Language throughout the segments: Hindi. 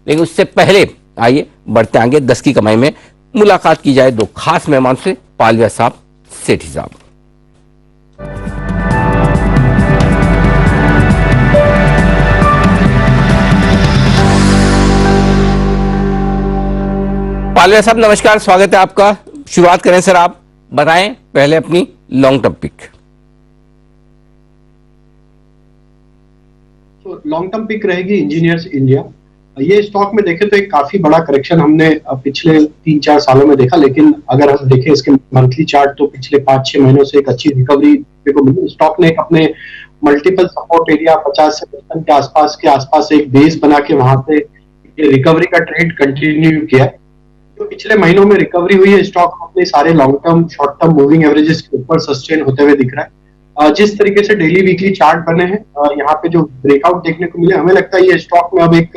लेकिन उससे पहले आइए बढ़ते आगे 10 की कमाई में मुलाकात की जाए दो खास मेहमान से, पालविया साहब, सेठी साहब। पालविया साहब नमस्कार, स्वागत है आपका। शुरुआत करें सर, आप बताएं पहले अपनी long term pick. Long term pick रहेगी इंजीनियर्स इंडिया। ये स्टॉक में देखें तो एक काफी बड़ा करेक्शन हमने पिछले 3-4 सालों में देखा, लेकिन अगर हम देखें इसके मंथली चार्ट तो पिछले 5-6 महीनों से एक अच्छी रिकवरी देखने को मिली। स्टॉक ने अपने मल्टीपल सपोर्ट एरिया 50 से 55 के आसपास एक बेस बना के वहां पे रिकवरी का ट्रेंड कंटिन्यू किया। जो पिछले महीनों में रिकवरी हुई है, स्टॉक अपने सारे long term short term moving averages के ऊपर सस्टेन होते हुए दिख रहा है। जिस तरीके से डेली वीकली चार्ट बने हैं, यहाँ पे जो ब्रेकआउट देखने को मिले, हमें लगता है ये स्टॉक में अब एक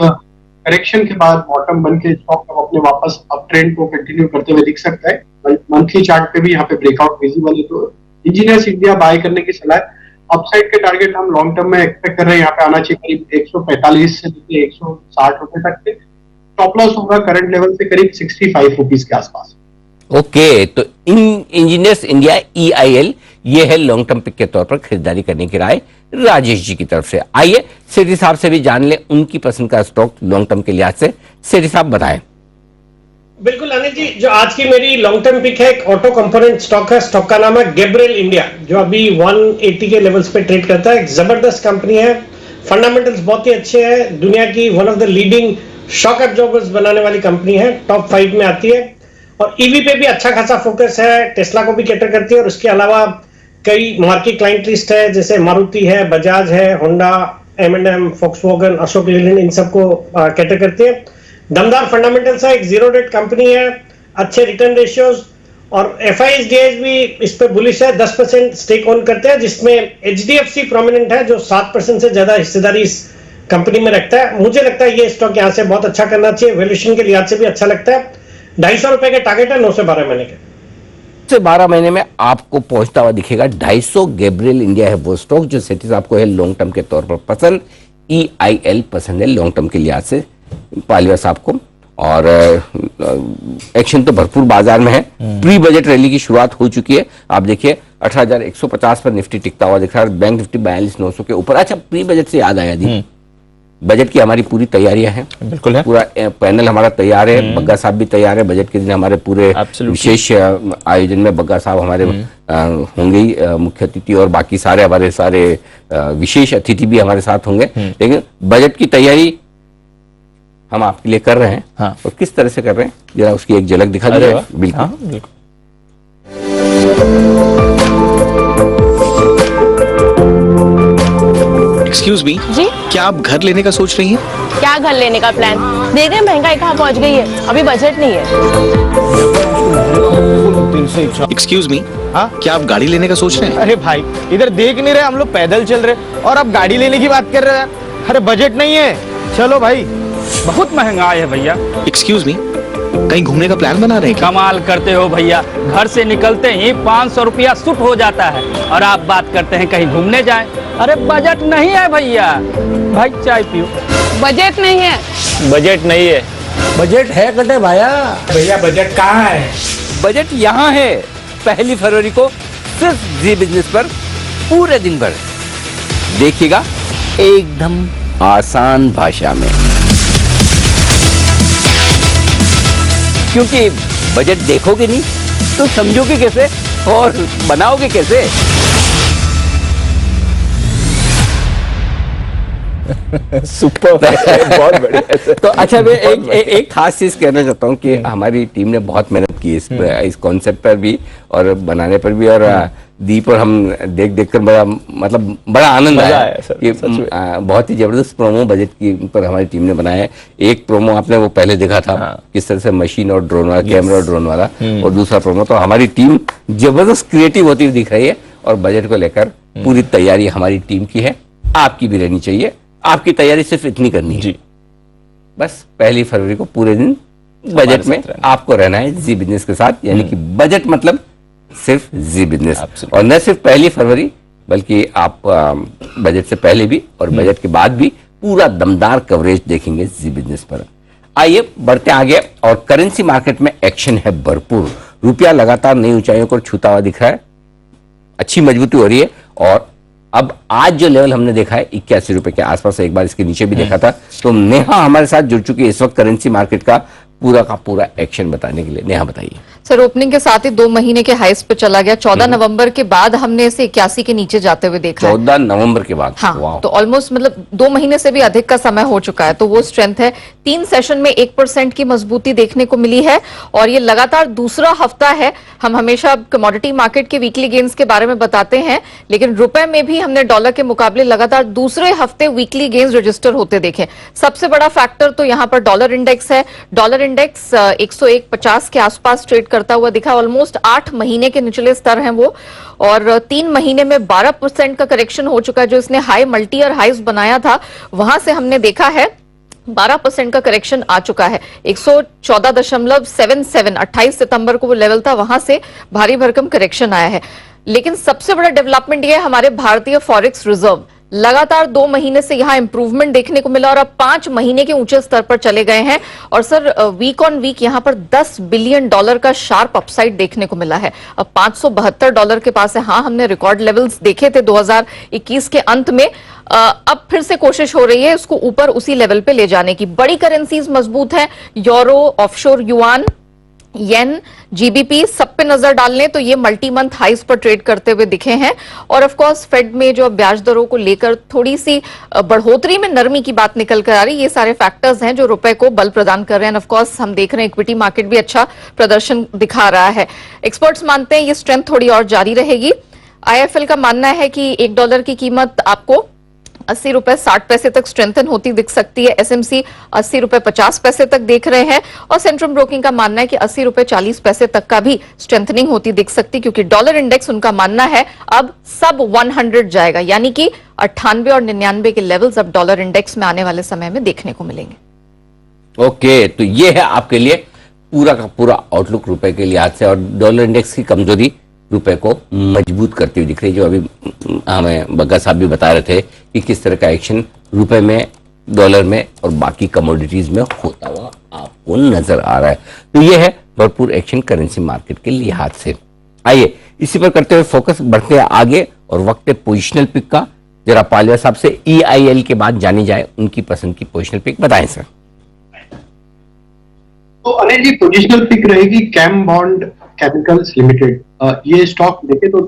करेक्शन के बाद बॉटम बन के स्टॉक अब अपने वापस अप ट्रेंड को कंटिन्यू करते हुए दिख सकता है। मंथली चार्ट पे भी यहाँ पे ब्रेकआउट विजिबल है, तो इंजीनियर्स इंडिया बाय करने की सलाह है। अपसाइड के टारगेट हम लॉन्ग टर्म में एक्सपेक्ट कर रहे हैं, यहाँ पे आना चाहिए करीब 145 से लेकर 160 रुपए तक के। टॉप लॉस होगा करंट लेवल से करीब 65 रुपीज के आसपास। ओके, तो इंजीनियर्स इंडिया EIL ये है लॉन्ग टर्म पिक के तौर पर खरीदारी करने की राय राजेश जी की तरफ से। आइए सेठी साहब से भी जान ले उनकी पसंद का स्टॉक लॉन्ग टर्म के लिहाज से। सेठी साहब बताएं। बिल्कुल अनिल जी, जो आज की मेरी लॉन्ग टर्म पिक है एक ऑटो कंपोनेंट स्टॉक है। स्टॉक का नाम है गैब्रियल इंडिया, जो अभी 180 के लेवल्स पे ट्रेड करता है। एक जबरदस्त कंपनी है, फंडामेंटल्स बहुत ही अच्छे हैं, दुनिया की one of the leading shock absorbers बनाने वाली कंपनी है, टॉप 5 में आती है। और ईवी पे भी अच्छा खासा फोकस है, टेस्ला को भी कैटर करती है। और उसके अलावा कई मार्केट क्लाइंट लिस्ट है, जैसे मारुति है, बजाज है, Honda, M&M, Volkswagen, Ashok Leyland, इन सबको कैटर करती है। दमदार फंडामेंटल्स है, एक जीरो डेट कंपनी है, अच्छे रिटर्न रेशियोज। और FIS भी इस पे बुलिश है, 10% स्टेक ओन करते हैं, जिसमें HDFC प्रोमिनेंट है, जो 7% से ज्यादा हिस्सेदारी इस कंपनी में रखता है। मुझे लगता है ये स्टॉक यहाँ से बहुत अच्छा करना चाहिए, वैल्यूएशन के लिहाज से भी अच्छा लगता है। 250 रुपए के टारगेट है 9 से 12 महीने के। से 12 महीने में आपको पहुंचता हुआ दिखेगा 250। गैब्रियल इंडिया है वो स्टॉक जो सेठी साहब को है लॉन्ग टर्म के तौर पर पसंद। EIL पसंद है लॉन्ग टर्म के लिहाज से पालविया साहब को। और एक्शन तो भरपूर बाजार में है। प्री बजट रैली की शुरुआत हो चुकी है। आप देखिए 18,150 पर निफ्टी टिकता हुआ दिख रहा है, बैंक निफ्टी 42,900 के ऊपर। अच्छा, प्री बजट से याद आया जी, बजट की हमारी पूरी तैयारियां हैं। बिल्कुल है, पूरा पैनल हमारा तैयार है, बग्गा साहब भी तैयार है। बजट के दिन हमारे पूरे विशेष आयोजन में बग्गा साहब हमारे होंगे ही मुख्य अतिथि, और बाकी सारे हमारे सारे विशेष अतिथि भी हमारे साथ होंगे। लेकिन बजट की तैयारी हम आपके लिए कर रहे हैं। हाँ। और किस तरह से कर रहे हैं जरा उसकी एक झलक दिखा दीजिए। बिल्कुल, हाँ, बिल्कुल। एक्सक्यूज मी जी, क्या आप घर लेने का सोच रही हैं? क्या घर लेने का प्लान? देख रहे हैं महंगाई कहाँ पहुँच गई है, अभी बजट नहीं है। एक्सक्यूज मी, हाँ? क्या आप गाड़ी लेने का सोच रहे हैं? अरे भाई, इधर देख नहीं रहे, हम लोग पैदल चल रहे और अब गाड़ी लेने की बात कर रहे हैं। अरे बजट नहीं है, चलो भाई। बहुत महंगाई है भैया। एक्सक्यूज मी, कहीं घूमने का प्लान बना रहे हैं? कमाल करते हो भैया, घर से निकलते ही 500 रुपया सुट हो जाता है और आप बात करते हैं कहीं घूमने जाएं। अरे बजट नहीं है भैया। भाई चाय पियो। बजट नहीं है। बजट नहीं है। बजट है कटे भाया। भैया बजट कहाँ है? बजट यहाँ है। 1 फरवरी को सिर्फ जी बिजनेस पर पूरे दिन भर देखिएगा, एकदम आसान भाषा में। क्योंकि बजट देखोगे नहीं तो समझोगे कैसे और बनाओगे कैसे। सुपर, बहुत बढ़िया। तो अच्छा, मैं एक खास चीज कहना चाहता हूँ कि हमारी टीम ने बहुत मेहनत की इस कॉन्सेप्ट पर भी और बनाने पर भी। और दीप और हम देख कर बड़ा मतलब बड़ा आनंद आया कि बहुत ही जबरदस्त प्रोमो बजट की पर हमारी टीम ने बनाया है। एक प्रोमो आपने वो पहले देखा था, किस तरह से मशीन और ड्रोन वाला, कैमरा और ड्रोन वाला, और दूसरा प्रोमो। तो हमारी टीम जबरदस्त क्रिएटिव होती हुई दिख रही है और बजट को लेकर पूरी तैयारी हमारी टीम की है। आपकी भी रहनी चाहिए। आपकी तैयारी सिर्फ इतनी करनी है जी, बस 1 फरवरी को पूरे दिन बजट में आपको रहना है जी बिजनेस के साथ। यानी कि बजट मतलब सिर्फ जी बिजनेस, और न सिर्फ 1 फरवरी बल्कि आप बजट से पहले भी और बजट के बाद भी पूरा दमदार कवरेज देखेंगे जी बिजनेस पर। आइए बढ़ते आगे और करेंसी मार्केट में एक्शन है भरपूर। रुपया लगातार नई ऊंचाइयों को छूता हुआ दिख रहा है, अच्छी मजबूती हो रही है और अब आज जो लेवल हमने देखा है 81 रुपए के आसपास, एक बार इसके नीचे भी देखा था। तो नेहा हमारे साथ जुड़ चुकी है इस वक्त करेंसी मार्केट का पूरा एक्शन बताने के लिए। नेहा बताइए। सर ओपनिंग के साथ ही 2 महीने के हाइस पे चला गया। 14 नवंबर के बाद हमने इसे 81 के नीचे जाते हुए देखा है। 14 नवंबर के बाद। हाँ, तो ऑलमोस्ट मतलब 2 महीने से भी अधिक का समय हो चुका है, तो वो स्ट्रेंथ है। 3 सेशन में 1% की मजबूती देखने को मिली है और ये लगातार दूसरा हफ्ता है। हम हमेशा कमोडिटी मार्केट के वीकली गेन्स के बारे में बताते हैं, लेकिन रुपए में भी हमने डॉलर के मुकाबले लगातार दूसरे हफ्ते वीकली गेन्स रजिस्टर होते देखे। सबसे बड़ा फैक्टर तो यहाँ पर डॉलर इंडेक्स है। डॉलर इंडेक्स 101.50 के आसपास ट्रेड करता हुआ दिखा। ऑलमोस्ट 8 महीने के निचले स्तर हैं वो, और 3 महीने में 12% का करेक्शन हो चुका है। जो इसने हाई मल्टी ईयर हाइस बनाया था वहां से हमने देखा है 12% का करेक्शन आ चुका है। 114.77 28 सितंबर को वो लेवल था, वहां से भारी भरकम करेक्शन आया है। लेकिन सबसे बड़ा डेवलपमेंट ये है हमारे भारतीय फॉरेक्स रिजर्व लगातार 2 महीने से यहां इंप्रूवमेंट देखने को मिला और अब 5 महीने के ऊंचे स्तर पर चले गए हैं। और सर वीक ऑन वीक यहां पर $10 बिलियन का शार्प अपसाइड देखने को मिला है। अब $572 के पास है। हाँ, हमने रिकॉर्ड लेवल्स देखे थे 2021 के अंत में। अब फिर से कोशिश हो रही है इसको ऊपर उसी लेवल पे ले जाने की। बड़ी करेंसीज मजबूत है, यूरो, ऑफशोर युआन, येन, जीबीपी, सब पे नजर डाल लें तो ये मल्टी मंथ हाइस पर ट्रेड करते हुए दिखे हैं। और ऑफ कोर्स फेड में जो ब्याज दरों को लेकर थोड़ी सी बढ़ोतरी में नरमी की बात निकल कर आ रही, ये सारे फैक्टर्स हैं जो रुपए को बल प्रदान कर रहे हैं। ऑफ कोर्स हम देख रहे हैं इक्विटी मार्केट भी अच्छा प्रदर्शन दिखा रहा है। एक्सपर्ट्स मानते हैं ये स्ट्रेंथ थोड़ी और जारी रहेगी। आईएफएल का मानना है कि $1 की कीमत आपको 80 रुपए 60 पैसे तक स्ट्रेंथन होती दिख सकती है। एसएमसी 80 रुपए 50 पैसे तक देख रहे हैं और सेंट्रम ब्रोकिंग का मानना है कि 80 रुपए 40 पैसे तक का भी स्ट्रेंथनिंग होती दिख सकती, क्योंकि डॉलर इंडेक्स उनका मानना है अब सब 100 जाएगा, यानी कि 98 और 99 के लेवल्स अब डॉलर इंडेक्स में आने वाले समय में देखने को मिलेंगे। ओके, तो ये है आपके लिए पूरा का पूरा आउटलुक रुपए के लिहाज से, और डॉलर इंडेक्स की कमजोरी रुपए को मजबूत करती हुई दिख रही है, जो अभी हमें बग्गा साहब भी बता रहे थे कि किस तरह का एक्शन रुपए में, डॉलर में और बाकी कमोडिटीज में होता हुआ आपको नजर आ रहा है। तो ये है भरपूर एक्शन करेंसी मार्केट के लिहाज से। आइए इसी पर करते हुए फोकस बढ़ते हैं आगे और वक्त है पोजिशनल पिक का। जरा पालिया साहब से EIL के बाद जानी जाए उनकी पसंद की पोजिशनल पिक बताएं सर। तो अनिल जी, पोजिशनल पिक रहेगी कैम बॉन्ड केमिकल्स लिमिटेड। ये स्टॉक देखे तो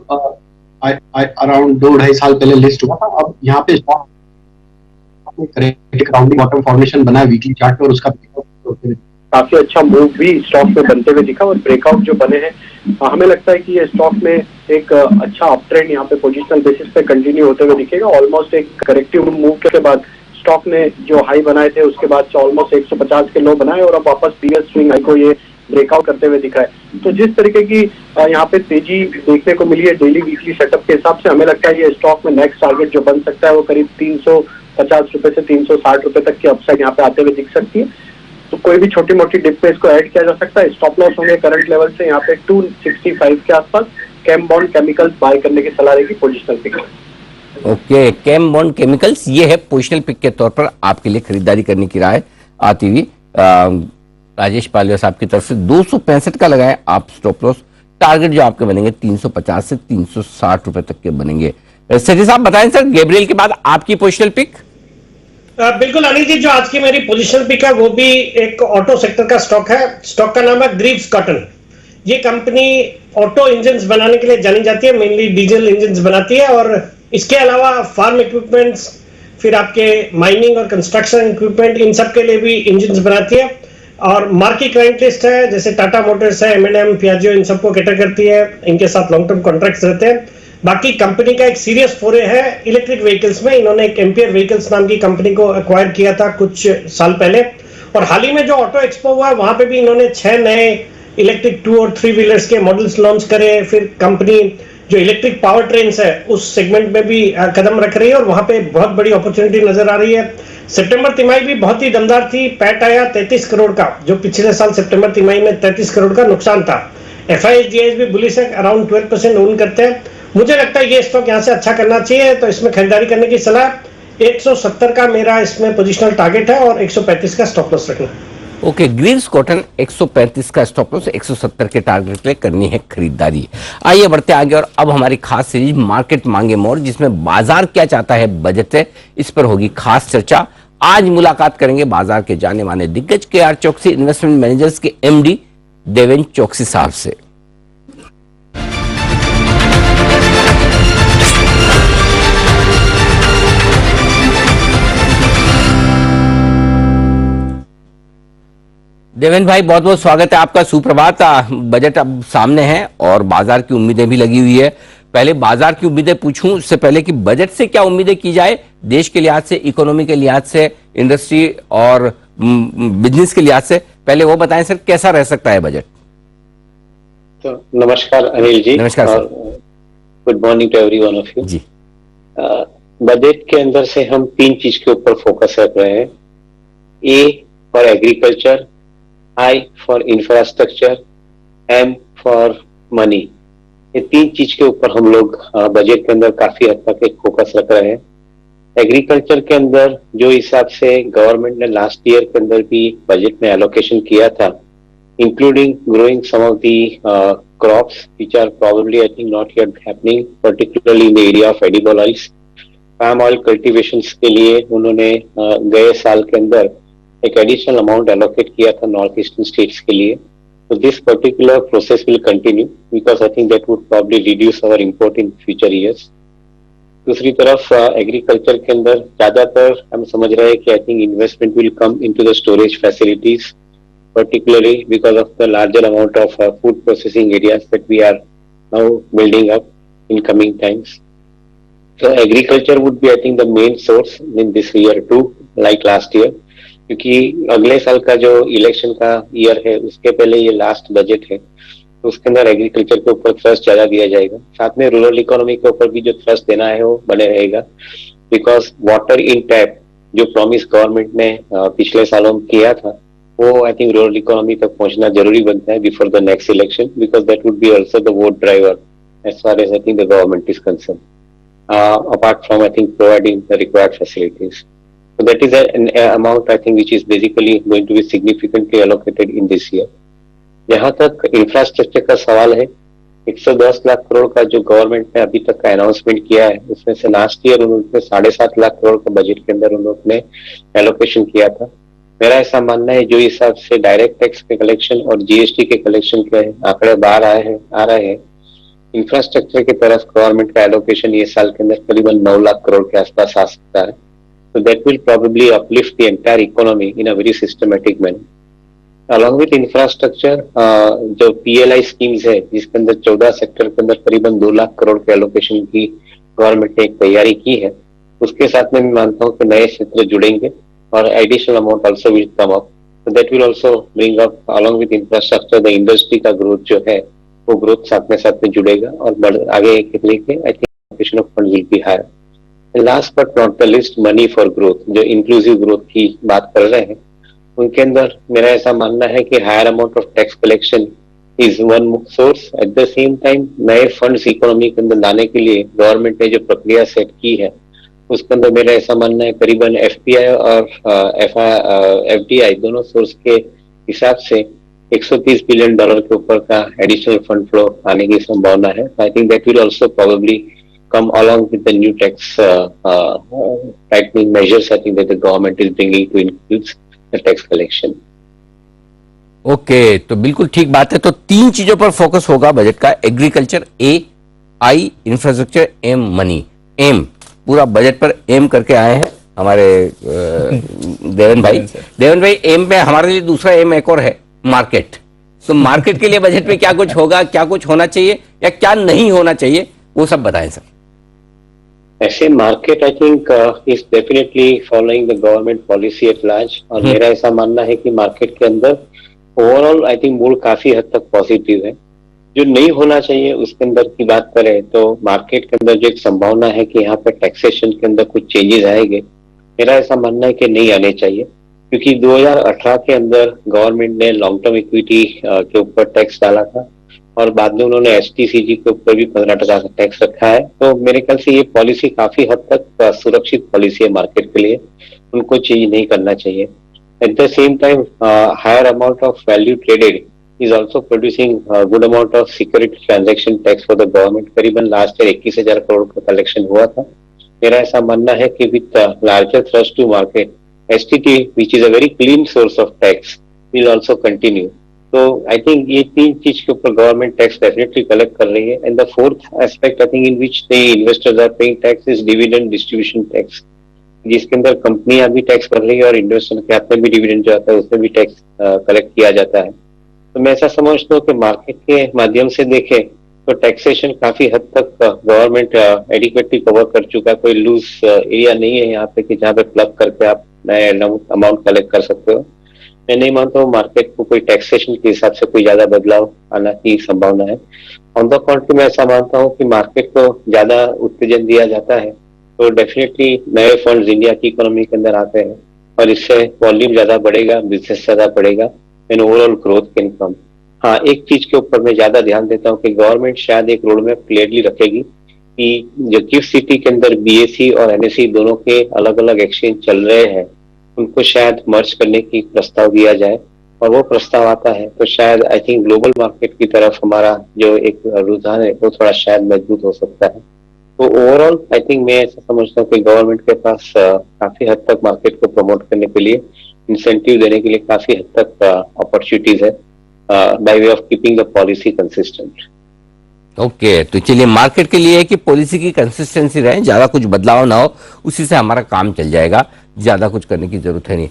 अराउंड 2-2.5 साल पहले लिस्ट हुआ था। अब यहाँ पे स्टॉक राउंडिंग बॉटम फॉर्मेशन बना वीकली चार्ट में और उसका काफी अच्छा मूव भी स्टॉक में बनते हुए दिखा और ब्रेकआउट जो बने हैं, हमें लगता है कि ये स्टॉक में एक अच्छा अप ट्रेंड यहाँ पे पोजिशनल बेसिस पे कंटिन्यू होते हुए दिखेगा। ऑलमोस्ट एक करेक्टिव मूव के बाद स्टॉक ने जो हाई बनाए थे उसके बाद से ऑलमोस्ट 150 के लो बनाए और अब वापस प्रीवियस स्विंग हाई को ये ब्रेकआउट करते हुए दिखा है। तो जिस तरीके की यहाँ पे तेजी देखने को मिली है डेली वीकली सेटअप के हिसाब से, हमें लगता है ये स्टॉक में नेक्स्ट टारगेट जो बन सकता है वो करीब 350 रुपए से 360 रुपए तक की अपसाइड यहाँ पे आते हुए दिख सकती है। तो कोई भी छोटी मोटी डिप पे इसको ऐड किया जा सकता है। स्टॉप लॉस होंगे करंट लेवल से यहाँ पे 265 के आसपास। कैम बॉन्ड केमिकल्स बाय करने की सलाह रहेगी positional pick. Okay, Chembond chemicals ये है पोजिशनल पिक के तौर पर आपके लिए खरीदारी करने की राय आती हुई। राजेश पालिया साहब की तरफ से 265 का लगाए आप स्टॉप लॉस। टारगेट जो आपके बनेंगे 350 से 360 रुपए तक के बनेंगे। सजी साहब बताएं सर, गैब्रियल के बाद आपकी पोजिशनल पिक। बिल्कुल अनिल जी, जो आज की मेरी पोजीशन पिक है वो भी एक ऑटो सेक्टर का स्टॉक है। स्टॉक का नाम है ग्रीव्स कॉटन। ये कंपनी ऑटो इंजन्स बनाने के लिए जानी जाती है, मेनली डीजल इंजन्स बनाती है और इसके अलावा फार्म इक्विपमेंट्स, फिर आपके माइनिंग और कंस्ट्रक्शन इक्विपमेंट, इन सब के लिए भी इंजन्स बनाती है। और मार्की क्लाइंट लिस्ट है, जैसे टाटा मोटर्स है, M&M, पियाजो, इन सबको कैटर करती है। इनके साथ लॉन्ग टर्म कॉन्ट्रैक्ट्स रहते हैं। बाकी कंपनी का एक सीरियस फोरे है इलेक्ट्रिक व्हीकल्स में। इन्होंने एक एम्पियर व्हीकल्स नाम की कंपनी को एक्वायर किया था कुछ साल पहले, और हाल ही में जो ऑटो एक्सपो हुआ वहां पे भी इन्होंने 6 नए इलेक्ट्रिक 2 और 3 व्हीलर्स के मॉडल्स लॉन्च करे। फिर कंपनी जो इलेक्ट्रिक पावर ट्रेन्स है उस सेगमेंट में भी कदम रख रही है और वहां पे बहुत बड़ी अपॉर्चुनिटी नजर आ रही है। सितंबर तिमाही भी बहुत ही दमदार थी। पैट आया 33 करोड़ का, जो पिछले साल सितंबर तिमाही में 33 करोड़ का नुकसान था। FIS भी बुलिश है, अराउंड 12% ओन करते हैं। मुझे लगता है ये स्टॉक यहाँ से अच्छा करना चाहिए, तो इसमें खरीदारी करने की सलाह। 170 का मेरा इसमें पोजिशनल टारगेट है और 135 का स्टॉप लॉस रखना। ओके, ग्रीव्स कॉटन 135 का स्टॉप लॉस, 170 के टारगेट पे करनी है खरीदारी। आइए बढ़ते आगे और अब हमारी खास सीरीज मार्केट मांगे मोर, जिसमें बाजार क्या चाहता है बजट से, इस पर होगी खास चर्चा। आज मुलाकात करेंगे बाजार के जाने माने दिग्गज KR चौकसी इन्वेस्टमेंट मैनेजर्स के MD देवेन चौकसी साहब से। देवेन भाई, बहुत बहुत स्वागत है आपका, सुप्रभात। बजट अब सामने है और बाजार की उम्मीदें भी लगी हुई है। पहले बाजार की उम्मीदें पूछूं उससे पहले कि बजट से क्या उम्मीदें की जाए, देश के लिहाज से, इकोनॉमी के लिहाज से, इंडस्ट्री और बिजनेस के लिहाज से, पहले वो बताएं सर, कैसा रह सकता है बजट? तो नमस्कार अनिल जी। नमस्कार sir. Good morning to everyone of you जी। बजट के अंदर से हम 3 चीज के ऊपर फोकस रख रहे हैं। A for agriculture, I for infrastructure, M for money। ये 3 चीज के ऊपर हम लोग बजट के अंदर काफी हद तक एक फोकस रख रहे हैं। एग्रीकल्चर के अंदर जो हिसाब से गवर्नमेंट ने लास्ट ईयर के अंदर भी बजट में एलोकेशन किया था, including growing some of the crops which are probably I think not yet happening, particularly in the area of edible oils, palm oil cultivations के लिए उन्होंने गए साल के अंदर एक एडिशनल अमाउंट एलोकेट किया था नॉर्थ ईस्टर्न स्टेट्स के लिए। तो this particular process will continue because I think that would probably reduce our import in future years. दूसरी तरफ एग्रीकल्चर के अंदर ज्यादातर हम समझ रहे हैं कि I think investment will come into the storage facilities, particularly because of the larger amount of food processing areas that we are now building up in coming times. So agriculture would be I think the main source in this year too, like last year. क्योंकि अगले साल का जो इलेक्शन का ईयर है उसके पहले ये लास्ट बजट है, तो उसके अंदर एग्रीकल्चर के ऊपर थ्रस्ट ज्यादा दिया जाएगा। साथ में रूरल इकोनॉमी के ऊपर भी जो थ्रस्ट देना है वो बने रहेगा, बिकॉज वाटर इन टैप जो प्रॉमिस गवर्नमेंट ने पिछले सालों में किया था वो आई थिंक रूरल इकोनॉमी तक पहुंचना जरूरी बनता है before the next election, because that would be also the vote driver as far as I think the government is concern, apart from I think providing the required facilities. So that is an amount I think which is basically going to be significantly allocated in this year. जहां तक इंफ्रास्ट्रक्चर का सवाल है, 110 लाख करोड़ का जो गवर्नमेंट ने अभी तक का अनाउंसमेंट किया है उसमें से लास्ट ईयर उन्होंने 7.5 लाख करोड़ का बजट के अंदर उन्होंने एलोकेशन किया था। मेरा ऐसा मानना है जो हिसाब से डायरेक्ट टैक्स के कलेक्शन और GST के कलेक्शन के आंकड़े बाहर आ रहे हैं, इंफ्रास्ट्रक्चर की तरफ गवर्नमेंट का एलोकेशन ये साल के अंदर करीबन 9 लाख करोड़ के आसपास आ सकता है। So that will probably uplift the entire economy in a very systematic manner. Along with infrastructure, जो PLI schemes है जिसके अंदर 14 सेक्टर के अंदर करीबन 2 लाख करोड़ के एलोकेशन की गवर्नमेंट ने एक तैयारी की है, उसके साथ में मैं मानता हूँ कि नए क्षेत्र जुड़ेंगे और additional amount also will come up. So that will also bring up along with infrastructure the industry का ग्रोथ जो है वो ग्रोथ साथ में जुड़ेगा और आगे के लेके I think allocation of funds will be higher. Last but not the list, money for growth, जो इंक्लूसिव ग्रोथ की बात कर रहे हैं उनके अंदर मेरा ऐसा मानना है कि higher amount of tax collection is one source. At the same time नए फंड्स इकोनॉमी के अंदर लाने के लिए गवर्नमेंट ने जो प्रक्रिया सेट की है उसके अंदर मेरा ऐसा मानना है करीबन FPI और FDI दोनों सोर्स के हिसाब से $130 बिलियन के ऊपर का एडिशनल फंड फ्लो आने की संभावना है। आई think that will also probably come along with the new tax tightening measures I think that the government is bringing to increase the tax collection. Okay, तो बिल्कुल ठीक बात है। तो 3 चीजों पर फोकस होगा बजट का, agriculture A, I infrastructure, M money. M पूरा बजट पर एम करके आए हैं हमारे देवेन भाई। देवेन भाई, एम पे हमारे लिए दूसरा एम एक और है, मार्केट। तो मार्केट के लिए बजट में क्या कुछ होगा, क्या कुछ होना चाहिए या क्या नहीं होना चाहिए, वो सब बताएं सर। ऐसे market I think is definitely following the government policy at large, और मेरा ऐसा मानना है कि मार्केट के अंदर ओवरऑल आई थिंक मूड काफी हद तक पॉजिटिव है। जो नहीं होना चाहिए उसके अंदर की बात करें तो मार्केट के अंदर जो एक संभावना है कि यहाँ पे टैक्सेशन के अंदर कुछ चेंजेस आएंगे, मेरा ऐसा मानना है कि नहीं आने चाहिए, क्योंकि 2018 के अंदर गवर्नमेंट ने लॉन्ग टर्म इक्विटी के ऊपर टैक्स डाला था और बाद में उन्होंने STCG के ऊपर भी 15% का टैक्स रखा है। तो मेरे ख्याल से ये पॉलिसी काफी हद तक सुरक्षित पॉलिसी है मार्केट के लिए, उनको चेंज नहीं करना चाहिए। At the same time, higher amount of value traded is also producing a good amount of security transaction tax for the government. करीबन लास्ट ईयर 21,000 करोड़ का कलेक्शन हुआ था. मेरा ऐसा मानना है कि with larger thrust to market, STT, which is a very clean source of tax, will also continue. So I think ये तीन चीज के ऊपर गवर्नमेंट टैक्स डेफिनेटली कलेक्ट कर रही है. And the fourth aspect I think in which the investors are paying tax is dividend distribution tax, जिसके अंदर कंपनियां भी टैक्स कर रही है और इन्वेस्टर के हाथ में भी डिविडेंड जो आता है उसमें भी टैक्स कलेक्ट किया जाता है. तो मैं ऐसा समझता हूँ कि मार्केट के माध्यम से देखें तो टैक्सेशन काफी हद तक गवर्नमेंट एडिक्वेटली कवर कर चुका है. कोई लूज एरिया नहीं है यहाँ पे कि जहाँ पे प्लग करके आप नए अमाउंट कलेक्ट कर सकते हो. मैं नहीं मानता हूँ मार्केट को कोई टैक्सेशन के हिसाब से कोई ज्यादा बदलाव आना की संभावना है. ऑन द कॉन्ट्री मैं ऐसा मानता हूँ कि मार्केट को ज्यादा उत्तेजन दिया जाता है तो डेफिनेटली नए फंड्स इंडिया की इकोनॉमी के अंदर आते हैं और इससे वॉल्यूम ज्यादा बढ़ेगा, बिजनेस ज्यादा बढ़ेगा and overall growth can come. हाँ, एक चीज के ऊपर मैं ज्यादा ध्यान देता हूँ कि गवर्नमेंट शायद एक रोड मैप क्लियरली रखेगी कि जो गिफ्ट सिटी के अंदर BSE और NSE दोनों के अलग अलग एक्सचेंज चल रहे हैं उनको शायद मर्ज करने की प्रस्ताव दिया जाए. और वो प्रस्ताव आता है तो शायद आई थिंक ग्लोबल मार्केट की तरफ हमारा जो एक रुझान है वो थोड़ा शायद मजबूत हो सकता है. तो ओवरऑल आई थिंक मैं ऐसा समझता हूँ कि गवर्नमेंट के पास काफी हद तक मार्केट को प्रमोट करने के लिए, इंसेंटिव देने के लिए काफी हद तक अपॉर्चुनिटीज है by way of keeping the policy consistent. Okay, तो चलिए मार्केट के लिए है कि पॉलिसी की कंसिस्टेंसी रहे, ज्यादा कुछ बदलाव ना हो, उसी से हमारा काम चल जाएगा, ज्यादा कुछ करने की जरूरत है नहीं.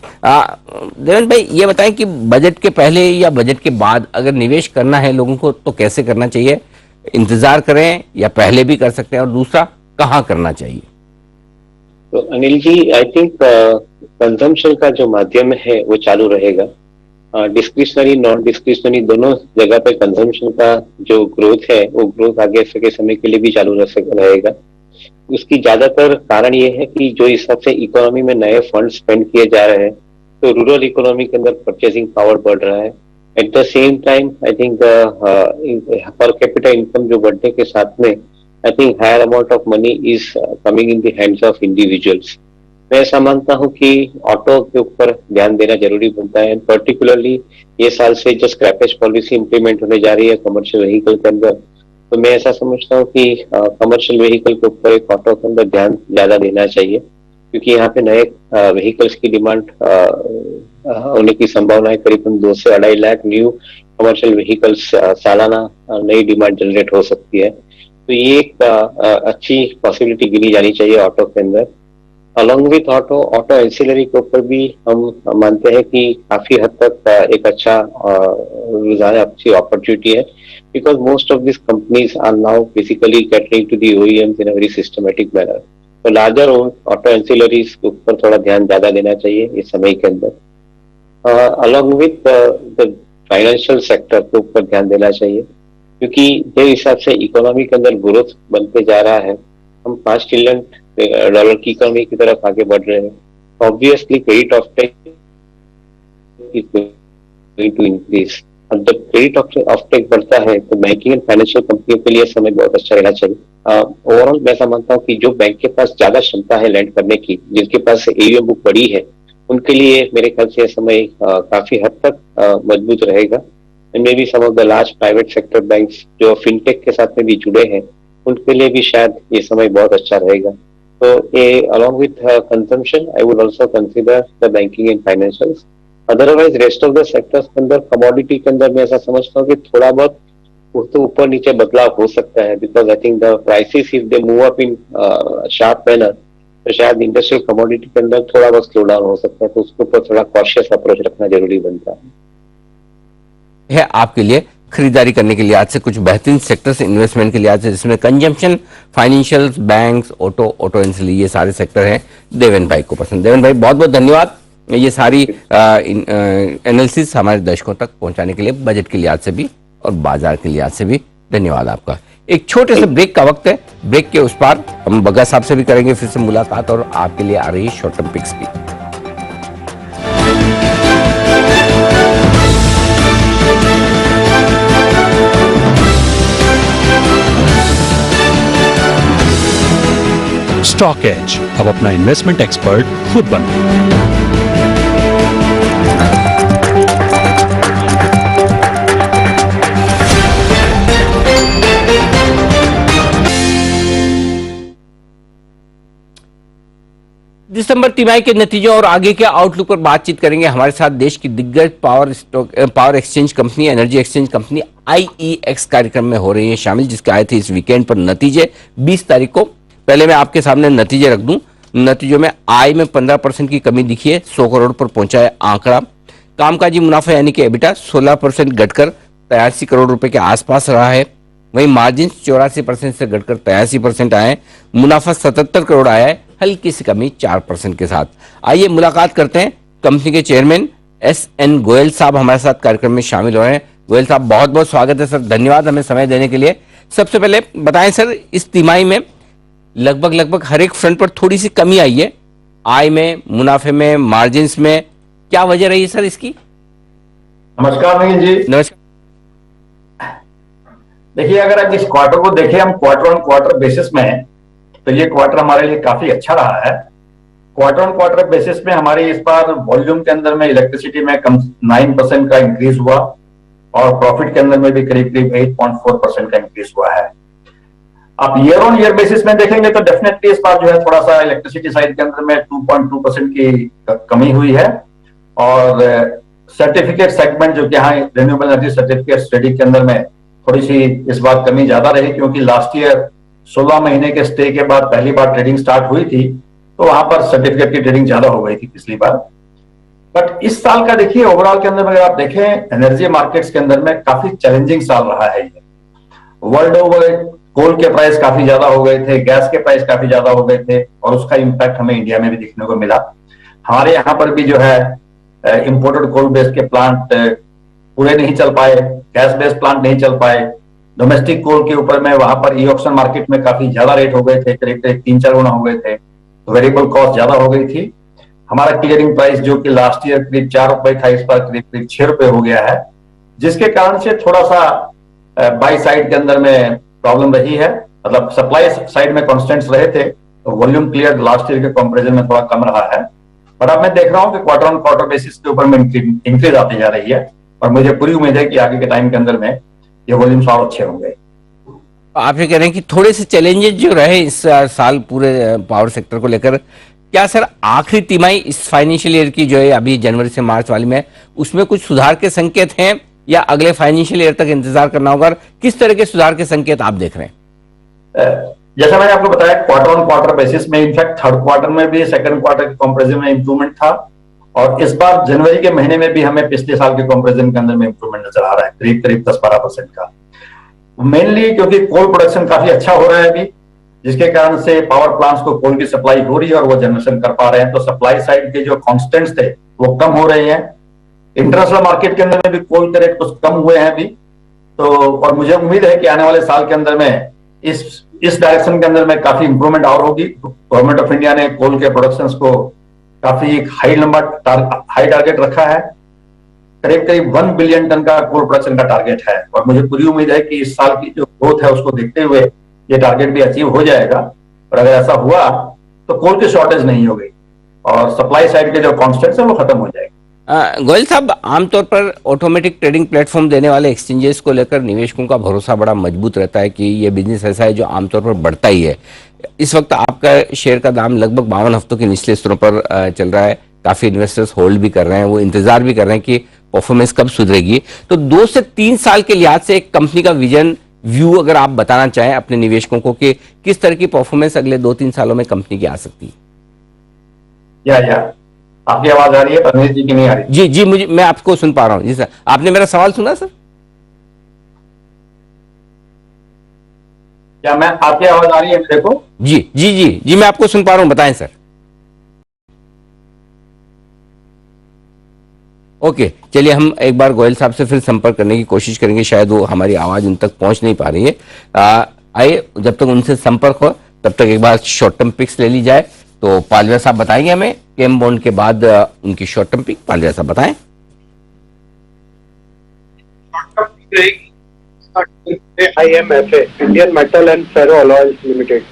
देवेंद्र भाई ये बताएं कि बजट के पहले या बजट के बाद अगर निवेश करना है लोगों को तो कैसे करना चाहिए? इंतजार करें या पहले भी कर सकते हैं? और दूसरा, कहाँ करना चाहिए? तो Anil ji, I think consumption का जो माध्यम है वो चालू रहेगा. डिस्क्रिशनरी नॉन डिस्क्रिशनरी दोनों जगह पे कंजम्पशन का जो ग्रोथ है वो ग्रोथ आगे के समय के लिए भी चालू रहेगा. उसकी ज्यादातर कारण ये है कि जो हिसाब से इकोनॉमी में नए फंड स्पेंड किए जा रहे हैं तो रूरल इकोनॉमी के अंदर परचेसिंग पावर बढ़ रहा है. At the same time I think per capita income जो बढ़ने के साथ में I think higher amount of money is coming in the hands of individuals. मैं ऐसा मानता हूँ कि ऑटो के ऊपर ध्यान देना जरूरी बनता है. पर्टिकुलरली ये साल से जो स्क्रैपेज पॉलिसी इंप्लीमेंट होने जा रही है कमर्शियल व्हीकल के अंदर, तो मैं ऐसा समझता हूँ कि कमर्शियल व्हीकल के ऊपर एक ऑटो के अंदर ध्यान ज्यादा देना चाहिए क्योंकि यहाँ पे नए व्हीकल्स की डिमांड होने की संभावना है. करीबन 2 से 2.5 लाख न्यू कमर्शियल व्हीकल्स सालाना नई डिमांड जनरेट हो सकती है. तो ये एक अच्छी पॉसिबिलिटी गिनी जानी चाहिए ऑटो के अंदर. अलॉन्ग विथ ऑटो एंसिलरी के ऊपर भी हम मानते हैं कि काफी हद तक एक अच्छा रुझान, अच्छी अपॉर्चुनिटी है because most of these companies are now basically catering to the OEMs in a very systematic manner. तो larger auto ancillaries के ऊपर थोड़ा ध्यान ज्यादा देना चाहिए इस समय के अंदर. Along with the financial sector के ऊपर ध्यान देना चाहिए क्योंकि जिस हिसाब से इकोनॉमी के अंदर ग्रोथ बनते जा रहा है, हम $5 ट्रिलियन की इकोनॉमी की तरफ आगे बढ़ रहे हैं. Obviously credit offtake is going to increase. जब क्रेडिट ऑफटेक बढ़ता है तो बैंकिंग एंड फाइनेंशियल कंपनियों के लिए समय बहुत अच्छा रहना चाहिए. ओवरऑल मैं ऐसा मानता हूँ कि जो बैंक के पास ज्यादा क्षमता है लैंड करने की, जिनके पास AUM बुक बड़ी है, उनके लिए मेरे ख्याल से समय काफी हद तक मजबूत रहेगा. Maybe some of the large private sector banks जो फिनटेक के साथ में भी जुड़े हैं उनके लिए भी शायद ये समय बहुत अच्छा रहेगा. तो ये along with consumption I would also consider the banking and financials. Otherwise rest of the sectors के अंदर, कमोडिटी के अंदर मैं ऐसा समझता हूँ कि थोड़ा बहुत तो ऊपर नीचे बदलाव हो सकता है because I think the prices if they move up in sharp manner तो शायद इंडस्ट्रियल कमोडिटी के अंदर थोड़ा बहुत स्लो डाउन हो सकता है. तो उसके ऊपर थोड़ा कॉशियस अप्रोच रखना जरूरी बनता है आपके लिए खरीदारी करने के लिए आज से कुछ बेहतरीन सेक्टर्स इन्वेस्टमेंट के लिए आज से, जिसमें consumption, financials, banks, auto ancillary, ये सारे सेक्टर हैं. देवेंद्र भाई को पसंद. देवेंद्र भाई बहुत बहुत धन्यवाद ये सारी एनालिसिस हमारे दर्शकों तक पहुंचाने के लिए, बजट के लिहाज से भी और बाजार के लिहाज से भी धन्यवाद आपका. एक छोटे से ब्रेक का वक्त है. ब्रेक के उस पार हम बग्गा साहब से भी करेंगे फिर से मुलाकात और आपके लिए आ रही है शॉर्ट टर्म पिक्स भी. स्टॉक एज, अब अपना इन्वेस्टमेंट एक्सपर्ट खुद बनो. दिसंबर तिमाही के नतीजों और आगे के आउटलुक पर बातचीत करेंगे। हमारे साथ देश की दिग्गज power exchange company, energy exchange company IEX कार्यक्रम में हो रही है शामिल, जिसके आए थे इस वीकेंड पर नतीजे 20 तारीख को। पहले मैं आपके सामने नतीजे रख दूं। नतीजों में आय में 15% की कमी दिखी है, 100 करोड़ पर पहुंचा है आंकड़ा। कामकाजी मुनाफा यानी कि एबिटा 16% घटकर 83 करोड़ रुपए के आसपास रहा है। वहीं मार्जिन 84% से घटकर 83% आए। मुनाफा 77 करोड़ आया है, हल्की सी कमी 4% के साथ। आइए मुलाकात करते हैं कंपनी के चेयरमैन SN गोयल साहब हमारे साथ कार्यक्रम में शामिल हो रहे हैं। गोयल साहब, बहुत बहुत स्वागत है सर, धन्यवाद हमें समय देने के लिए। सबसे पहले बताएं सर, इस तिमाही में लगभग हर एक फ्रंट पर थोड़ी सी कमी आई है, आय में, मुनाफे में, मार्जिन में, क्या वजह रही है सर इसकी? नमस्कार नवीन जी। नमस्कार। देखिए, अगर आप इस क्वार्टर को देखें हम क्वार्टर ऑन क्वार्टर बेसिस में, तो ये क्वार्टर हमारे लिए काफी अच्छा रहा है। क्वार्टर ऑन क्वार्टर बेसिस में हमारी इस बार वॉल्यूम के अंदर में इलेक्ट्रिसिटी में 9% का इंक्रीज हुआ और प्रॉफिट के अंदर में भी करीब 8.4% का इंक्रीज हुआ है। आप ईयर ऑन ईयर बेसिस में देखेंगे तो डेफिनेटली इस बार जो है थोड़ा सा इलेक्ट्रिसिटी साइड के अंदर में 2.2% की कमी हुई है और सर्टिफिकेट सेगमेंट जो कि यहाँ रिन्यूएबल एनर्जी सर्टिफिकेट स्टडी के अंदर में थोड़ी सी इस बार कमी ज्यादा रही, क्योंकि लास्ट ईयर 16 महीने के स्टे के बाद पहली बार ट्रेडिंग स्टार्ट हुई थी, तो वहां पर सर्टिफिकेट की ट्रेडिंग ज्यादा हो गई थी पिछली बार। बट इस साल का देखिए ओवरऑल के अंदर में अगर आप देखें एनर्जी मार्केट्स के अंदर में काफी चैलेंजिंग साल रहा है ये। वर्ल्ड ओवर कोल के प्राइस काफी ज्यादा हो गए थे, गैस के प्राइस काफी ज्यादा हो गए थे और उसका इम्पैक्ट हमें इंडिया में भी देखने को मिला। हमारे यहाँ पर भी जो है इंपोर्टेड कोल बेस्ड के प्लांट पूरे नहीं चल पाए, गैस बेस्ड प्लांट नहीं चल पाए। डोमेस्टिक कोल के ऊपर में वहां पर ई ऑक्शन मार्केट में काफी ज्यादा रेट हो गए थे, करीब 3-4 गुना हो गए थे, तो वेरिएबल कॉस्ट ज्यादा हो गई थी। हमारा क्लियरिंग प्राइस जो कि लास्ट ईयर करीब 4 रुपए था, इस बार करीब 6 रुपए हो गया है, जिसके कारण से थोड़ा सा बाई साइड के अंदर में प्रॉब्लम रही है। मतलब सप्लाई साइड में कॉन्स्टेंट्स रहे थे, तो वॉल्यूम क्लियर लास्ट ईयर के कंपेरिजन में थोड़ा कम रहा है। बट अब मैं देख रहा हूँ कि क्वार्टर ऑन क्वार्टर बेसिस के ऊपर में इंक्रीज आती जा रही है और मुझे पूरी उम्मीद है कि आगे के टाइम के अंदर में ये वॉल्यूम्स और अच्छे होंगे। आप ये कह रहे हैं कि थोड़े से चैलेंजेस जो रहे इस साल पूरे पावर सेक्टर को लेकर, क्या सर आखिरी तिमाही इस फाइनेंशियल ईयर की जो है अभी जनवरी से मार्च वाली में, उसमें कुछ सुधार के संकेत हैं या अगले फाइनेंशियल ईयर तक इंतजार करना होगा? किस तरह के सुधार के संकेत आप देख रहे हैं? जैसा मैंने आपको बताया क्वार्टर ऑन क्वार्टर बेसिस में, इनफैक्ट थर्ड क्वार्टर में भी सेकंड क्वार्टर के कंपैरिजन में इंप्रूवमेंट था और इस बार जनवरी के महीने में भी हमें पिछले साल के कंपैरिजन के अंदर में इंप्रूवमेंट नजर आ रहा है, करीब 10-12% का। मेनली क्योंकि कोल प्रोडक्शन काफी अच्छा हो रहा है अभी, जिसके कारण से पावर प्लांट्स को कोल की सप्लाई हो रही है और वो जनरेशन कर पा रहे हैं, तो सप्लाई साइड के जो कॉन्स्टेंट्स थे वो कम हो रहे हैं। इंटरनेशनल मार्केट के अंदर में भी कोल के रेट कुछ कम हुए हैं अभी, तो और मुझे उम्मीद है कि आने वाले साल के अंदर में इस डायरेक्शन के अंदर में काफी इंप्रूवमेंट और होगी। गवर्नमेंट ऑफ इंडिया ने कोल के प्रोडक्शंस को काफी एक हाई टारगेट रखा है, करीब 1 बिलियन टन का कोल प्रोडक्शन का टारगेट है और मुझे पूरी उम्मीद है कि इस साल की जो ग्रोथ है उसको देखते हुए ये टारगेट भी अचीव हो जाएगा। और अगर ऐसा हुआ तो कोल की शॉर्टेज नहीं होगी और सप्लाई साइड के जो कॉन्स्टेंट्स है वो खत्म हो जाएगा। गोयल साहब, आमतौर पर ऑटोमेटिक ट्रेडिंग प्लेटफॉर्म देने वाले एक्सचेंजेस को लेकर निवेशकों का भरोसा बड़ा मजबूत रहता है कि ये बिजनेस ऐसा है जो आमतौर पर बढ़ता ही है। इस वक्त आपका शेयर का दाम लगभग 52 हफ्तों के निचले स्तरों पर चल रहा है। काफी इन्वेस्टर्स होल्ड भी कर रहे हैं, वो इंतजार भी कर रहे हैं कि परफॉर्मेंस कब सुधरेगी। तो 2 से 3 साल के लिहाज से एक कंपनी का विजन व्यू अगर आप बताना चाहें अपने निवेशकों को कि किस तरह की परफॉर्मेंस अगले 2-3 सालों में कंपनी की आ सकती है? या आपकी आवाज आ रही है परमेश जी की नहीं आ रही? जी, मैं आपको सुन पा रहा हूँ। जी सर, आपने मेरा सवाल सुना सर? क्या मैं आपकी आवाज आ रही है मेरे को? जी, मैं आपको सुन पा रहा हूँ, बताएं सर। ओके, चलिए हम एक बार गोयल साहब से फिर संपर्क करने की कोशिश करेंगे, शायद वो हमारी आवाज उन तक पहुंच नहीं पा रही है। आइए, जब तक उनसे संपर्क हो तब तक एक बार शॉर्ट टर्म पिक्स ले ली जाए। तो पालविया साहब बताएंगे हमें केम बॉन्ड के बाद उनकी शॉर्ट टर्म पिक। पालविया साहब बताएं। IMFA, Indian metal and ferro alloys limited,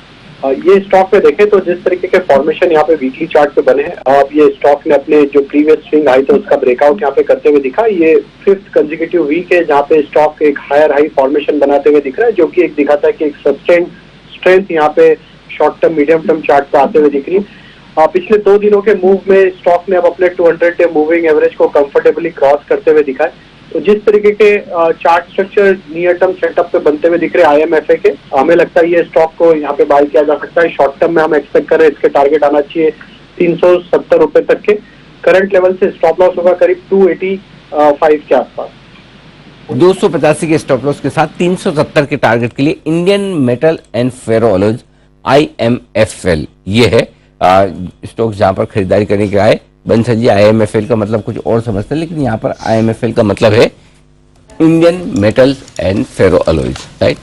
ये स्टॉक में देखें तो जिस तरीके के फॉर्मेशन यहाँ पे वीकली चार्ट पे बने हैं, अब ये स्टॉक ने अपने जो प्रीवियस स्विंग आई थे उसका ब्रेकआउट यहाँ पे करते हुए दिखा। ये 5th कंसेक्यूटिव वीक है जहाँ पे स्टॉक एक हायर हाई फॉर्मेशन बनाते हुए दिख रहा है, जो कि एक दिखाता है कि एक सस्टेन स्ट्रेंथ यहाँ पे short term medium term chart पे आते हुए दिख रही है। पिछले 2 दिनों के मूव में स्टॉक ने अब अपने 200 डे मूविंग एवरेज को कंफर्टेबली क्रॉस करते हुए दिखा है। तो जिस तरीके के chart structure near term setup पे बनते हुए दिख रहे हैं IMFA के, हमें लगता है ये स्टॉक को यहाँ पे बाय किया जा सकता है। शॉर्ट टर्म में हम एक्सपेक्ट कर रहे हैं इसके टारगेट आना चाहिए 370 रुपए तक के। करंट लेवल से स्टॉप लॉस होगा करीब 285 के आसपास। 285 के स्टॉप लॉस के साथ 370 के टारगेट के लिए Indian metal and ferro alloys IMFL ये है स्टॉक जहां पर खरीदारी करने के आए। बंसल जी IMFL का मतलब कुछ और समझते हैं, लेकिन यहाँ पर IMFL का मतलब है Indian metal and ferro alloys, right?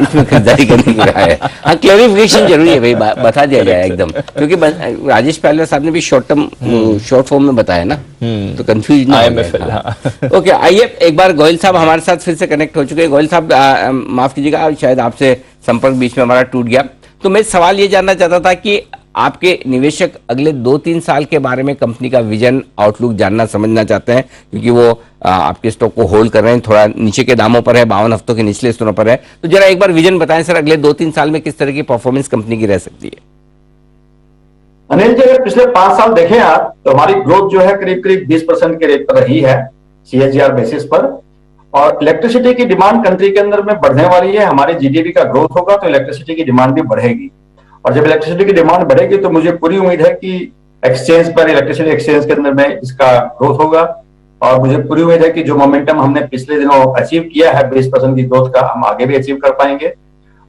इसमें खरीदारी करने के आए हैं। हाँ, क्लैरिफिकेशन जरूरी है भाई, बता दिया जाए एकदम, क्योंकि राजेश पायलवान साहब ने भी शॉर्ट फॉर्म में बताया ना, तो कंफ्यूज ना IMFL। ओके, आइए एक बार गोयल साहब हमारे साथ फिर से कनेक्ट हो चुके हैं। गोयल साहब माफ कीजिएगा, शायद आपसे संपर्क बीच में हमारा टूट गया। तो मैं सवाल ये जानना चाहता था कि आपके निवेशक अगले 2-3 साल के बारे में कंपनी का विजन आउटलुक जानना समझना चाहते हैं, क्योंकि वो आपके स्टॉक को होल्ड कर रहे हैं, थोड़ा नीचे के दामों पर है, 52 हफ्तों के निचले स्तरों पर है। तो जरा एक बार विजन बताएं सर, अगले 2-3 साल में किस तरह की परफॉर्मेंस कंपनी की रह सकती है? अनिल जी, अगर पिछले 5 साल देखें आप, तो हमारी ग्रोथ जो है करीब करीब 20% के रेट पर रही है CAGR बेसिस पर। और इलेक्ट्रिसिटी की डिमांड कंट्री के अंदर में बढ़ने वाली है। हमारे GDP का ग्रोथ होगा तो इलेक्ट्रिसिटी की डिमांड भी बढ़ेगी, और जब इलेक्ट्रिसिटी की डिमांड बढ़ेगी तो मुझे पूरी उम्मीद है कि एक्सचेंज पर, इलेक्ट्रिसिटी एक्सचेंज के अंदर में इसका ग्रोथ होगा। और मुझे पूरी उम्मीद है कि जो मोमेंटम हमने पिछले दिनों अचीव किया है 20% की ग्रोथ का, हम आगे भी अचीव कर पाएंगे।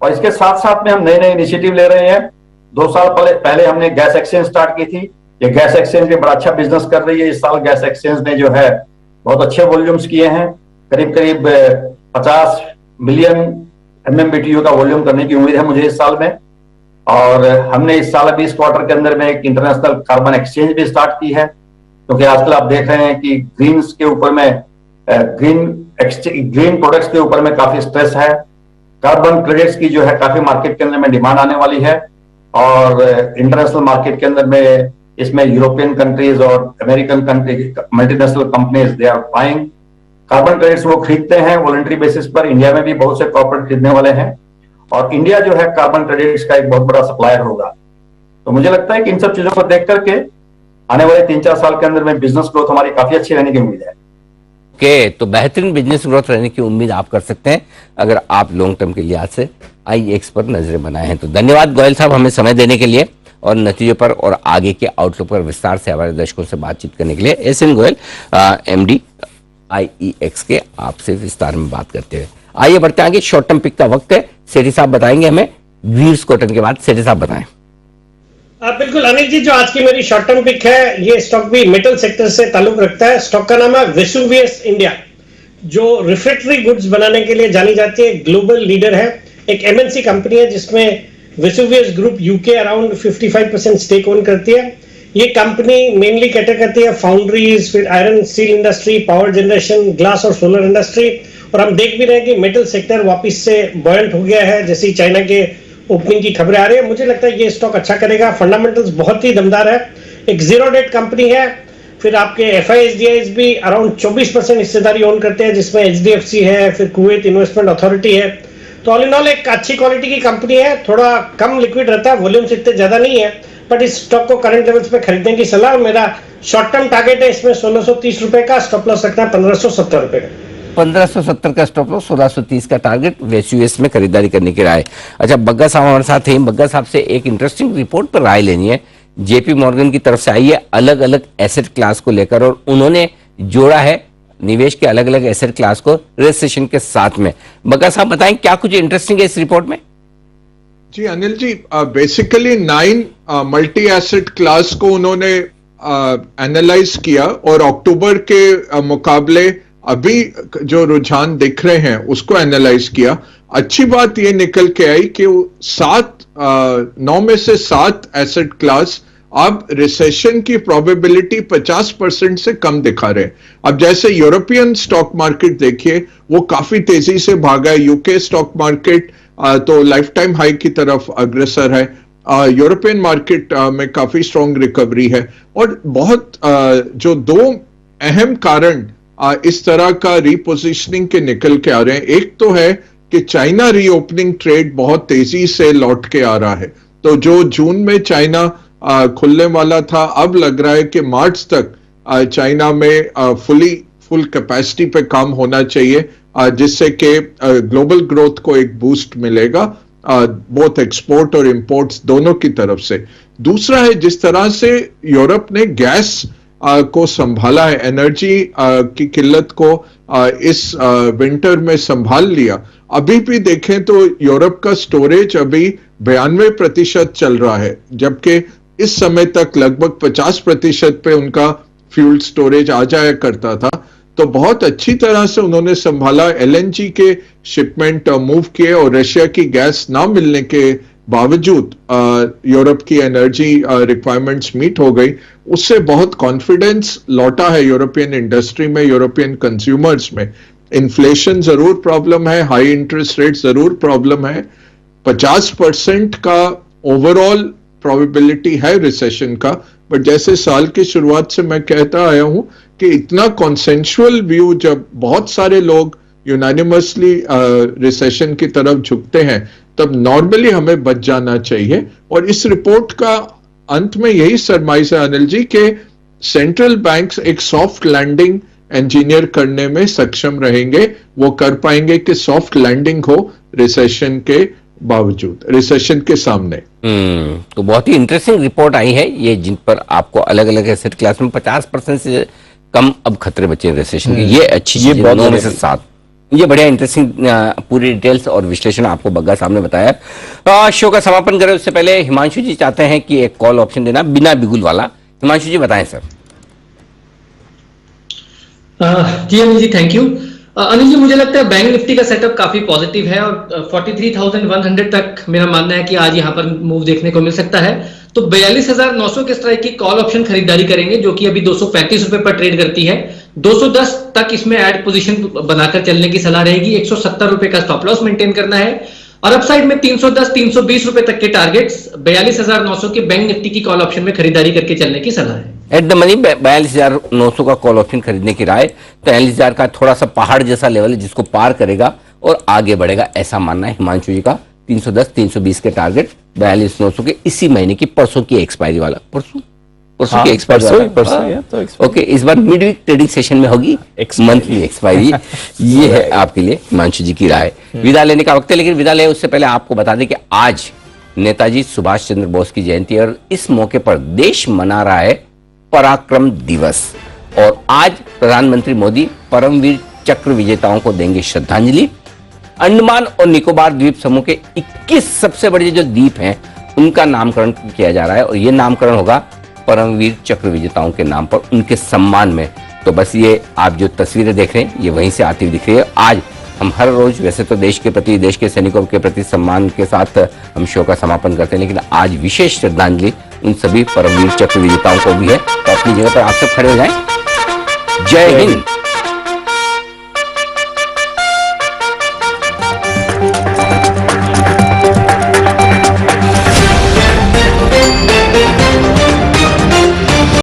और इसके साथ साथ में हम नए नए इनिशिएटिव ले रहे हैं। 2 साल पहले हमने गैस एक्सचेंज स्टार्ट की थी। ये गैस एक्सचेंज भी बड़ा अच्छा बिजनेस कर रही है। इस साल गैस एक्सचेंज ने जो है बहुत अच्छे वॉल्यूम्स किए हैं, करीब करीब 50 मिलियन MMBTU का वॉल्यूम करने की उम्मीद है मुझे इस साल में। और हमने इस साल अभी इस क्वार्टर के अंदर में एक इंटरनेशनल कार्बन एक्सचेंज भी स्टार्ट की है, क्योंकि आजकल आप देख रहे हैं कि ग्रीन्स के ऊपर में ग्रीन प्रोडक्ट्स के ऊपर में काफी स्ट्रेस है। कार्बन क्रेडिट्स की जो है काफी मार्केट के अंदर में डिमांड आने वाली है, और इंटरनेशनल मार्केट के अंदर में इसमें यूरोपियन कंट्रीज और American country multinational companies they are buying carbon credits. वो खरीदते हैं वॉलंटरी बेसिस पर। इंडिया में भी बहुत से कॉर्पोरेट खरीदने वाले हैं, और इंडिया जो है कार्बन क्रेडिट्स का एक बहुत बड़ा सप्लायर होगा। तो मुझे लगता है कि इन सब चीजों को देख करके आने वाले 3-4 साल के अंदर में बिजनेस ग्रोथ हमारी काफी अच्छी रहने की उम्मीद है। ओके, तो बेहतरीन बिजनेस ग्रोथ रहने की उम्मीद आप कर सकते हैं अगर आप लॉन्ग टर्म के लिहाज से IEX पर नजरें बनाए हैं। तो धन्यवाद गोयल साहब हमें समय देने के लिए और नतीजों पर और आगे के आउटलुक पर विस्तार से हमारे दर्शकों से बातचीत करने के लिए। SN गोयल MD IEX के आपसे विस्तार में बात करते हुए। आइए बढ़ते आगे, शॉर्ट टर्म पिक का वक्त है। सेठी साहब बताएंगे हमें ग्रीव्स कॉटन के बाद। सेठी साहब बताएं। बिल्कुल अनिल जी, जो आज की मेरी शॉर्ट टर्म पिक है, ये स्टॉक भी मेटल सेक्टर से ताल्लुक रखता है। स्टॉक का नाम है वेसुवियस इंडिया, जो रिफ्रैक्टरी गुड्स बनाने के लिए जानी जाती है, ग्लोबल लीडर है। एक MNC कंपनी है जिसमें Vesuvius group UK around 55% stake own करती है। ये कंपनी मेनली कैटर करती है फाउंड्रीज, फिर iron steel industry, power generation, glass और सोलर इंडस्ट्री। और हम देख भी रहे हैं कि मेटल सेक्टर वापस से बॉयंट हो गया है, जैसे चाइना के ओपनिंग की खबरें आ रही है। मुझे लगता है ये स्टॉक अच्छा करेगा। फंडामेंटल्स बहुत ही दमदार है। एक जीरो डेट कंपनी है। फिर आपके FISDIs भी अराउंड 24% हिस्सेदारी ओन करते हैं, जिसमें HDFC है, फिर कुवैत इन्वेस्टमेंट अथॉरिटी है। तो ऑल इन ऑल एक अच्छी क्वालिटी की कंपनी है। थोड़ा कम लिक्विड रहता है, वॉल्यूम्स इतने ज्यादा नहीं है, बट इस स्टॉक को करंट लेवल्स पे खरीदने की सलाह। मेरा शॉर्ट टर्म टारगेट है इसमें 1630 रुपए का, स्टॉप लॉस रखना है 1570 रुपए का। 1570 का स्टॉप लॉस, 1630 का टारगेट, वेसुवियस में खरीदारी करने की राय। अच्छा, बग्गा साहब हमारे साथ हैं। बग्गा साहब से एक इंटरेस्टिंग रिपोर्ट पर राय लेनी है। JP मॉर्गन की तरफ से आई है अलग अलग एसेट क्लास को लेकर, और उन्होंने जोड़ा है निवेश के अलग अलग एसेट क्लास को रिसेशन के साथ में। बग्गा साहब बताएं क्या कुछ इंटरेस्टिंग है इस रिपोर्ट में? जी अनिल जी, बेसिकली 9 मल्टी एसेट क्लास को उन्होंने एनालाइज किया, और अक्टूबर के मुकाबले अभी जो रुझान दिख रहे हैं उसको एनालाइज किया। अच्छी बात ये निकल के आई कि 9 में से 7 एसेट क्लास अब रिसेशन की प्रोबेबिलिटी 50% से कम दिखा रहे हैं। अब जैसे यूरोपियन स्टॉक मार्केट देखिए, वो काफी तेजी से भागा है। UK स्टॉक मार्केट तो लाइफ टाइम हाई की तरफ अग्रसर है। यूरोपियन मार्केट में काफी स्ट्रॉन्ग रिकवरी है। और बहुत जो 2 अहम कारण इस तरह का रीपोजिशनिंग के निकल के आ रहे हैं। एक तो है कि चाइना रीओपनिंग ट्रेड बहुत तेजी से लौट के आ रहा है। तो जो जून में चाइना खुलने वाला था, अब लग रहा है कि मार्च तक चाइना में फुल कैपेसिटी पे काम होना चाहिए, जिससे कि ग्लोबल ग्रोथ को एक बूस्ट मिलेगा, बोथ एक्सपोर्ट और इंपोर्ट्स दोनों की तरफ से। दूसरा है जिस तरह से यूरोप ने गैस को संभाला है, एनर्जी की किल्लत को इस विंटर में संभाल लिया। अभी भी देखें तो यूरोप का स्टोरेज अभी 92% चल रहा है, जबकि इस समय तक लगभग 50% पे उनका फ्यूल स्टोरेज आ जाया करता था। तो बहुत अच्छी तरह से उन्होंने संभाला, एलएनजी के शिपमेंट मूव किए और रशिया की गैस ना मिलने के बावजूद यूरोप की एनर्जी रिक्वायरमेंट्स मीट हो गई। उससे बहुत कॉन्फिडेंस लौटा है यूरोपियन इंडस्ट्री में, यूरोपियन कंज्यूमर्स में। इन्फ्लेशन जरूर प्रॉब्लम है, हाई इंटरेस्ट रेट जरूर प्रॉब्लम है, 50% का ओवरऑल प्रोबेबिलिटी है रिसेशन का, बट जैसे साल की शुरुआत से मैं कहता आया हूं कि इतना कॉन्सेंशुअल व्यू, जब बहुत सारे लोग यूनानिमसली रिसेशन की तरफ झुकते हैं, तब नॉर्मली हमें बच जाना चाहिए। और इस रिपोर्ट का अंत में यही सरमाइश है अनिल जी के सेंट्रल बैंक्स एक सॉफ्ट लैंडिंग इंजीनियर करने में सक्षम रहेंगे, वो कर पाएंगे कि सॉफ्ट लैंडिंग हो रिसेशन के बावजूद, रिसेशन के सामने। तो बहुत ही इंटरेस्टिंग रिपोर्ट आई है ये, जिन पर आपको अलग अलग एसेट क्लास में 50% से कम अब खतरे बचे हैं रिसेशन के। ये अच्छी चीज है, 9 में से 7। ये बढ़िया इंटरेस्टिंग पूरी डिटेल्स और विश्लेषण आपको बग्गा सामने बताया। शो का समापन करें उससे पहले हिमांशु जी चाहते हैं कि एक कॉल ऑप्शन देना बिना बिगुल वाला। हिमांशु जी बताएं सर। जी अनिल जी, थैंक यू। अनिल जी, मुझे लगता है बैंक निफ्टी का सेटअप काफी पॉजिटिव है और 43,100 तक मेरा मानना है कि आज यहां पर मूव देखने को मिल सकता है। तो 42,900 के स्ट्राइक की कॉल ऑप्शन खरीदारी करेंगे, जो कि अभी 235 रुपए पर ट्रेड करती है। 210 तक इसमें ऐड पोजीशन बनाकर चलने की सलाह रहेगी। 170 रुपए का स्टॉप लॉस मेंटेन करना है और अपसाइड में 310-320 रुपए तक के टारगेट्स 42,900 के बैंक निफ्टी की कॉल ऑप्शन में खरीदारी करके चलने की सलाह है। एट द मनी 42,900 का कॉल ऑप्शन खरीदने की राय। 43,000 का थोड़ा सा पहाड़ जैसा लेवल है जिसको पार करेगा और आगे बढ़ेगा, ऐसा मानना है हिमांशु जी का। 310-320 के टारगेट 42,900 के इसी महीने की परसों की एक्सपायरी वाला, परसों की एक्सपायरी परसों। ओके, इस बार मिड वीक ट्रेडिंग सेशन में होगी मंथली एक्सपायरी। ये है आपके लिए हिमांशु जी की राय। विदा लेने का वक्त है, लेकिन विदा ले उससे पहले आपको बता दें कि आज नेताजी सुभाष चंद्र बोस की जयंती है और इस मौके पर देश मना रहा है पराक्रम दिवस। और आज प्रधानमंत्री मोदी परमवीर चक्र विजेताओं को देंगे श्रद्धांजलि। अंडमान और निकोबार द्वीप समूह के 21 सबसे बड़े जो द्वीप हैं उनका नामकरण किया जा रहा है और यह नामकरण होगा परमवीर चक्र विजेताओं के नाम पर, उनके सम्मान में। तो बस ये आप जो तस्वीरें देख रहे हैं ये वहीं से आती हुई दिख रही है। आज हम हर रोज वैसे तो देश के प्रति, देश के सैनिकों के प्रति सम्मान के साथ हम शो का समापन करते हैं, लेकिन आज विशेष श्रद्धांजलि उन सभी परमवीर चक्र विजेताओं को भी है। तो अपनी जगह पर आप सब खड़े हो जाएं। जय हिंद।